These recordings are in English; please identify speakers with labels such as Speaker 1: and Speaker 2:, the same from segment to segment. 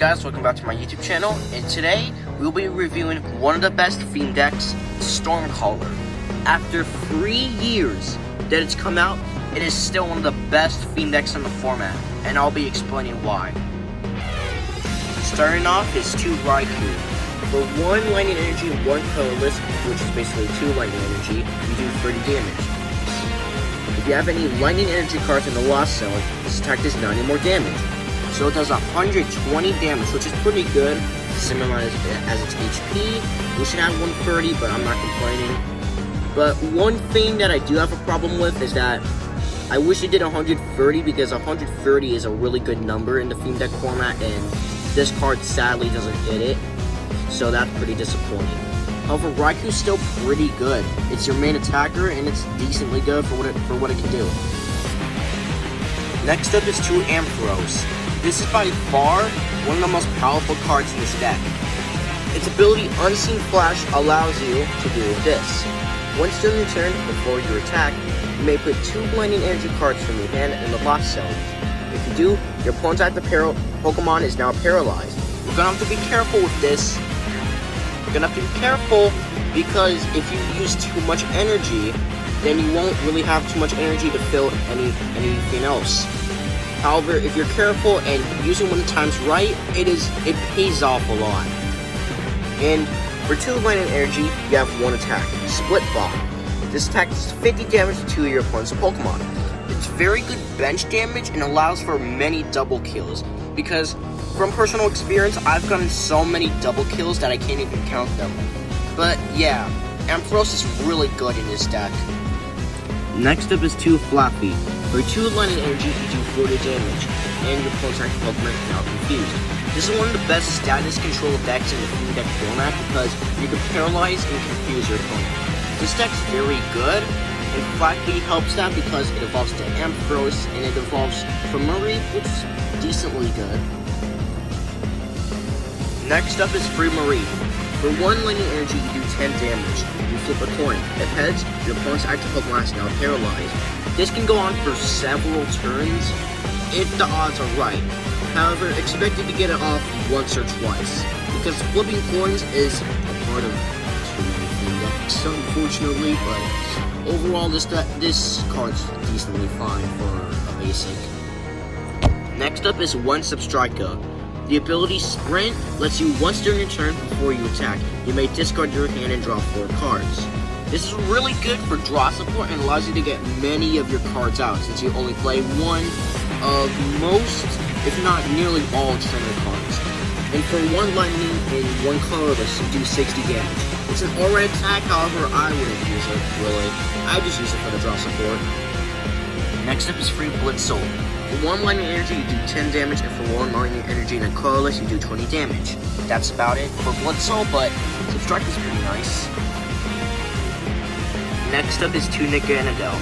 Speaker 1: guys, welcome back to my YouTube channel, and today we'll be reviewing one of the best theme decks, Stormcaller. After 3 years that it's come out, it is still one of the best theme decks in the format, and I'll be explaining why. Starting off is 2 Riku. For 1 lightning energy, 1 colorless, which is basically 2 lightning energy, you do 30 damage. If you have any lightning energy cards in the Lost Zone, this attack does 90 more damage. So it does 120 damage, which is pretty good, similar as its HP. We should have 130, but I'm not complaining. But one thing that I do have a problem with is that I wish it did 130, because 130 is a really good number in the theme deck format, and this card sadly doesn't hit it. So that's pretty disappointing. However, Riku's still pretty good. It's your main attacker, and it's decently good for what it can do. Next up is 2 Ampharos. This is by far one of the most powerful cards in this deck. Its ability Unseen Flash allows you to do this. Once during your turn, before you attack, you may put 2 blinding energy cards from your hand in the Lost Zone. If you do, your opponent's active Pokemon is now paralyzed. You're gonna have to be careful with this. You're gonna have to be careful because if you use too much energy, then you won't really have too much energy to fill anything else. However, if you're careful and use it when the time's right, it pays off a lot. And for 2 lightning energy, you have 1 attack, Split Bomb. This attack does 50 damage to 2 of your opponent's Pokemon. It's very good bench damage and allows for many double kills, because from personal experience, I've gotten so many double kills that I can't even count them. But yeah, Ampharos is really good in this deck. Next up is 2 Flappy. For 2 lightning energy, you do 40 damage, and your opponent's active Pokemon is now confused. This is one of the best status control decks in the theme deck format, because you can paralyze and confuse your opponent. This deck's very good, and Flappy helps that because it evolves to Ampharos, and it evolves from Marie, which is decently good. Next up is Free Marie. For 1 lightning energy, you do 10 damage. You flip a coin. If heads, your opponent's active Pokemon is now paralyzed. This can go on for several turns if the odds are right. However, expected to get it off once or twice, because flipping coins is a part of too many theme decks, unfortunately, but overall this card's decently fine for a basic. Next up is 1 Substrika. The ability Sprint lets you once during your turn before you attack. You may discard your hand and draw 4 cards. This is really good for draw support and allows you to get many of your cards out, since you only play one of most, if not nearly all, trainer cards. And for 1 lightning and 1 colorless, you do 60 damage. It's an alright attack, however, I wouldn't use it, really. I just use it for the draw support. Next up is Free Blitzel. For 1 lightning energy, you do 10 damage, and for 1 lightning energy and a colorless, you do 20 damage. That's about it for Blitzel, but Substrike is pretty nice. Next up is 2 Naganadel.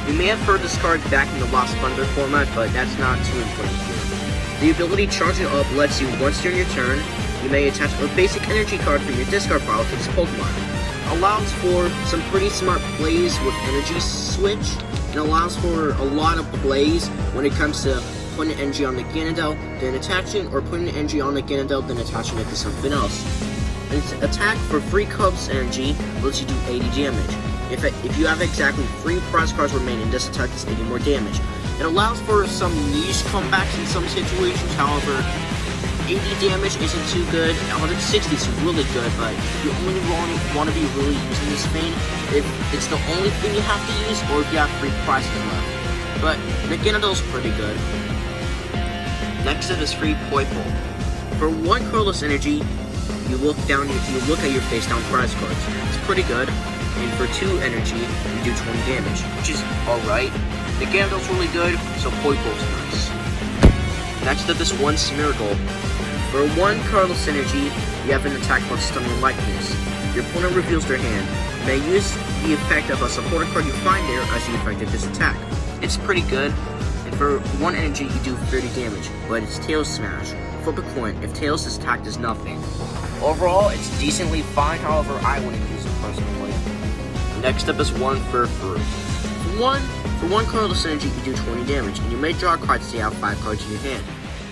Speaker 1: You may have heard this card back in the Lost Thunder format, but that's not too important here. The ability Charging Up lets you, once during your turn, you may attach a basic energy card from your discard pile to this Pokemon. Allows for some pretty smart plays with Energy Switch, and allows for a lot of plays when it comes to putting energy on Nagandel, then attaching, or putting energy on Nagandel, then attaching it to something else. Its attack for free Cubs energy lets you do 80 damage. If you have exactly 3 prize cards remaining, this attack does 80 more damage. It allows for some niche comebacks in some situations, however, 80 damage isn't too good. 160 is really good, but you only want to be really using this thing if it's the only thing you have to use, or if you have 3 prizes left. But Naganadel's pretty good. Next up is Free Playable. For 1 colorless energy, you look at your face down prize cards. It's pretty good. And for 2 energy, you do 20 damage, which is alright. Nagandel's really good, so Playable's nice. Next up is 1 Smeargle. For 1 colorless energy, you have an attack called Stunning Likeness. Your opponent reveals their hand. You may use the effect of a supporter card you find there as the effect of this attack. It's pretty good, and for 1 energy, you do 30 damage, but it's Tails Smash. Flip a coin. If Tails' attack does nothing. Overall, it's decently fine, however, I wouldn't use it personally. Next up is 1 Furfru. For 1 colorless energy, you do 20 damage, and you may draw cards to have 5 cards in your hand.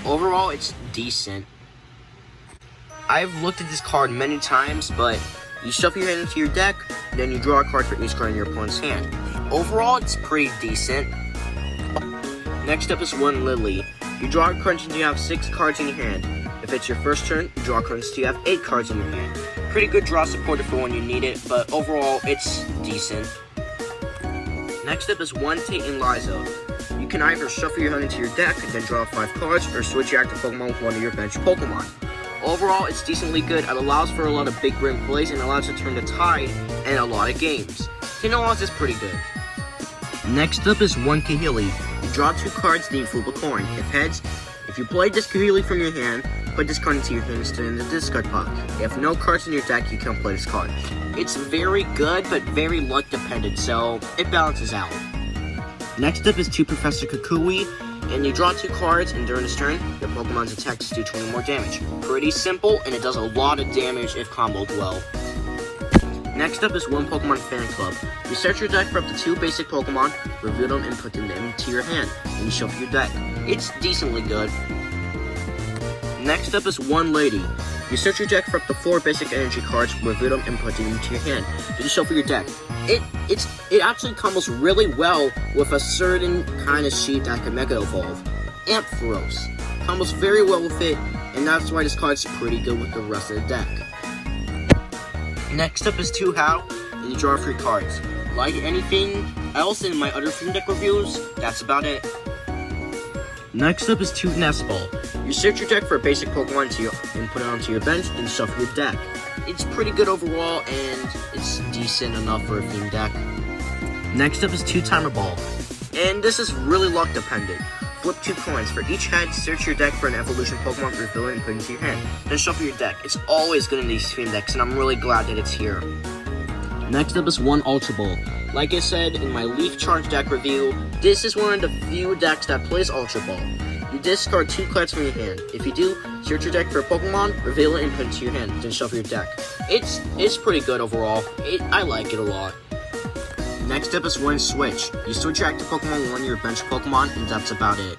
Speaker 1: Overall, it's decent. I've looked at this card many times, but you shuffle your hand into your deck, then you draw a card for each card in your opponent's hand. Overall, it's pretty decent. Next up is 1 Lily. You draw cards until you have 6 cards in your hand. If it's your first turn, you draw cards until you have 8 cards in your hand. Pretty good draw supported for when you need it, but overall, it's decent. Next up is 1 Titan Liza. You can either shuffle your hand into your deck and then draw 5 cards, or switch your active Pokemon with one of your bench Pokemon. Overall, it's decently good. It allows for a lot of big brain plays and allows you to turn the tide in a lot of games. Titan Liza is pretty good. Next up is 1 Kahili. You draw 2 cards, then you flip a coin. If heads, if you play this Kahili from your hand, put this card into your hand instead in the discard pile. If no cards in your deck, you can't play this card. It's very good, but very luck dependent, so it balances out. Next up is 2 Professor Kukui, and you draw 2 cards, and during this turn, your Pokemon's attacks do 20 more damage. Pretty simple, and it does a lot of damage if comboed well. Next up is 1 Pokemon Fan Club. You search your deck for up to 2 basic Pokemon, reveal them, and put them into your hand, and you shuffle your deck. It's decently good. Next up is 1 Lady. You search your deck for up to 4 basic energy cards, reveal them, and put them into your hand. Then you shuffle your deck. It actually combos really well with a certain kind of sheep that can Mega Evolve. Ampharos. Combos very well with it, and that's why this card's pretty good with the rest of the deck. Next up is 2 How, and you draw 3 cards. Like anything else in my other theme deck reviews, that's about it. Next up is 2 Nest Ball. You search your deck for a basic Pokemon and put it onto your bench, then shuffle your deck. It's pretty good overall, and it's decent enough for a theme deck. Next up is 2 Timer Ball. And this is really luck dependent. Flip 2 coins. For each head, search your deck for an evolution Pokemon, reveal it, and put it into your hand. Then shuffle your deck. It's always good in these theme decks, and I'm really glad that it's here. Next up is 1 Ultra Ball. Like I said in my Leaf Charge deck review, this is one of the few decks that plays Ultra Ball. You discard 2 cards from your hand. If you do, search your deck for a Pokemon, reveal it, and put it into your hand, then shuffle your deck. It's pretty good overall. I like it a lot. Next up is 1 Switch. You switch your active Pokemon with one of your bench Pokemon, and that's about it.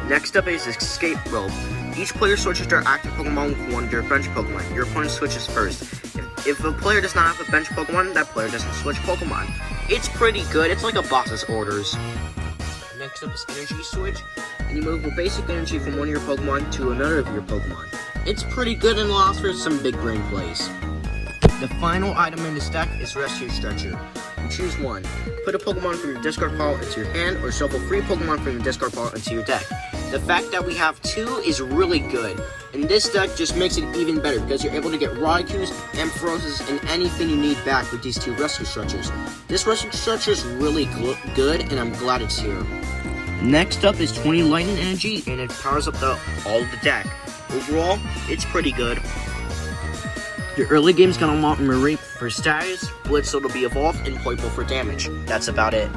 Speaker 1: Next up is Escape Rope. Each player switches their active Pokemon with one of their bench Pokemon. Your opponent switches first. If a player does not have a bench Pokemon, that player doesn't switch Pokemon. It's pretty good. It's like a boss's orders. Next up is Energy Switch, and you move a basic energy from one of your Pokemon to another of your Pokemon. It's pretty good and allows for some big brain plays. The final item in this deck is Rescue Stretcher. You choose one. Put a Pokemon from your discard pile into your hand, or shuffle 3 Pokemon from your discard pile into your deck. The fact that we have 2 is really good, and this deck just makes it even better because you're able to get Raikus, Ampharoses, and anything you need back with these 2 Rescue Stretchers. This Rescue Stretcher is really good, and I'm glad it's here. Next up is 20 Lightning Energy, and it powers up all of the deck. Overall, it's pretty good. Your early game's gonna want Marie for status, Blitzel to be evolved, and Playable for damage. That's about it.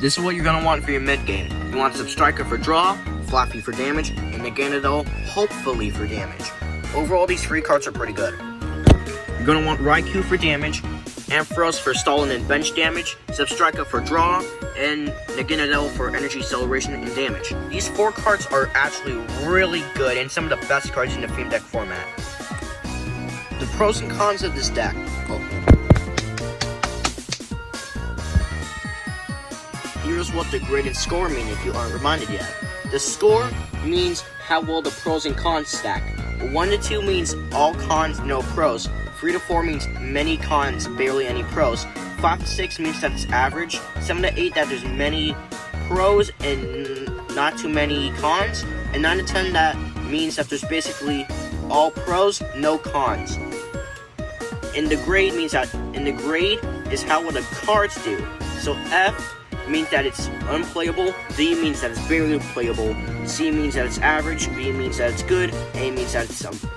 Speaker 1: This is what you're gonna want for your mid game. You want Substriker for draw, Flappy for damage, and Naganadel hopefully for damage. Overall, these 3 cards are pretty good. You're gonna want Riku for damage, Ampharos for stalling and bench damage, Substriker for draw, and Naganadel for energy acceleration and damage. These 4 cards are actually really good and some of the best cards in the theme deck format. The pros and cons of this deck. Here's what the grade and score mean if you aren't reminded yet. The score means how well the pros and cons stack. 1 to 2 means all cons, no pros. 3 to 4 means many cons, barely any pros. 5 to 6 means that it's average. 7 to 8 that there's many pros and not too many cons. And 9 to 10 that means that there's basically all pros, no cons. And the grade means that, and the grade is how well the cards do. So F means that it's unplayable, D means that it's barely playable, C means that it's average, B means that it's good, A means that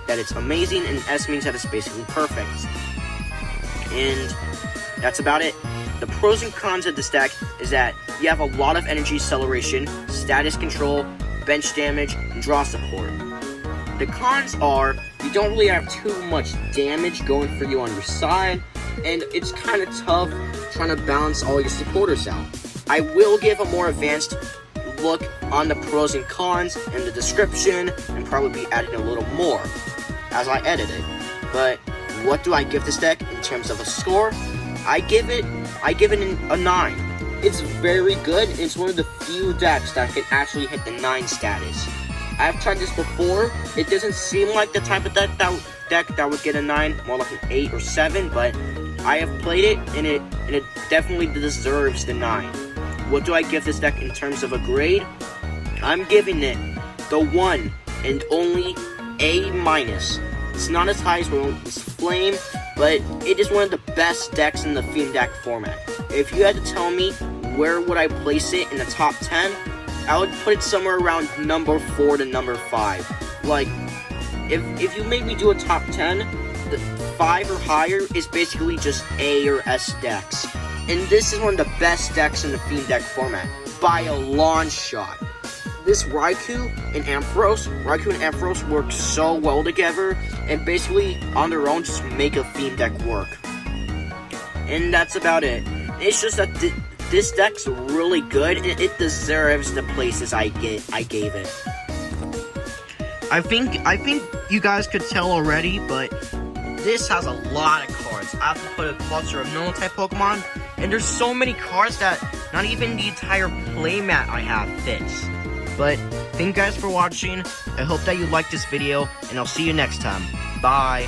Speaker 1: it's amazing, and S means that it's basically perfect. And that's about it. The pros and cons of this deck is that you have a lot of energy acceleration, status control, bench damage, and draw support. The cons are you don't really have too much damage going for you on your side, and it's kind of tough trying to balance all your supporters out. I will give a more advanced look on the pros and cons in the description and probably be adding a little more. as I edit it. But what do I give this deck in terms of a score? I give it a 9. It's very good. It's one of the few decks that can actually hit the 9 status. I've tried this before. It doesn't seem like the type of deck that would get a 9, more like an 8 or 7, but I have played it, and it definitely deserves the 9. What do I give this deck in terms of a grade? I'm giving it the 1 and only A-. It's not as high as Flame, but it is one of the best decks in the Fiend deck format. If you had to tell me where would I place it in the top 10, I would put it somewhere around number 4 to number 5. Like, if you made me do a top 10, the 5 or higher is basically just A or S decks. And this is one of the best decks in the Fiend deck format, by a long shot. This Riku and Ampharos work so well together, and basically on their own just make a Fiend deck work. And that's about it. It's just that this deck's really good, and it deserves the places I gave it. I think you guys could tell already, but this has a lot of cards. I have to put a cluster of normal type Pokemon, and there's so many cards that not even the entire playmat I have fits. But thank you guys for watching. I hope that you liked this video, and I'll see you next time. Bye.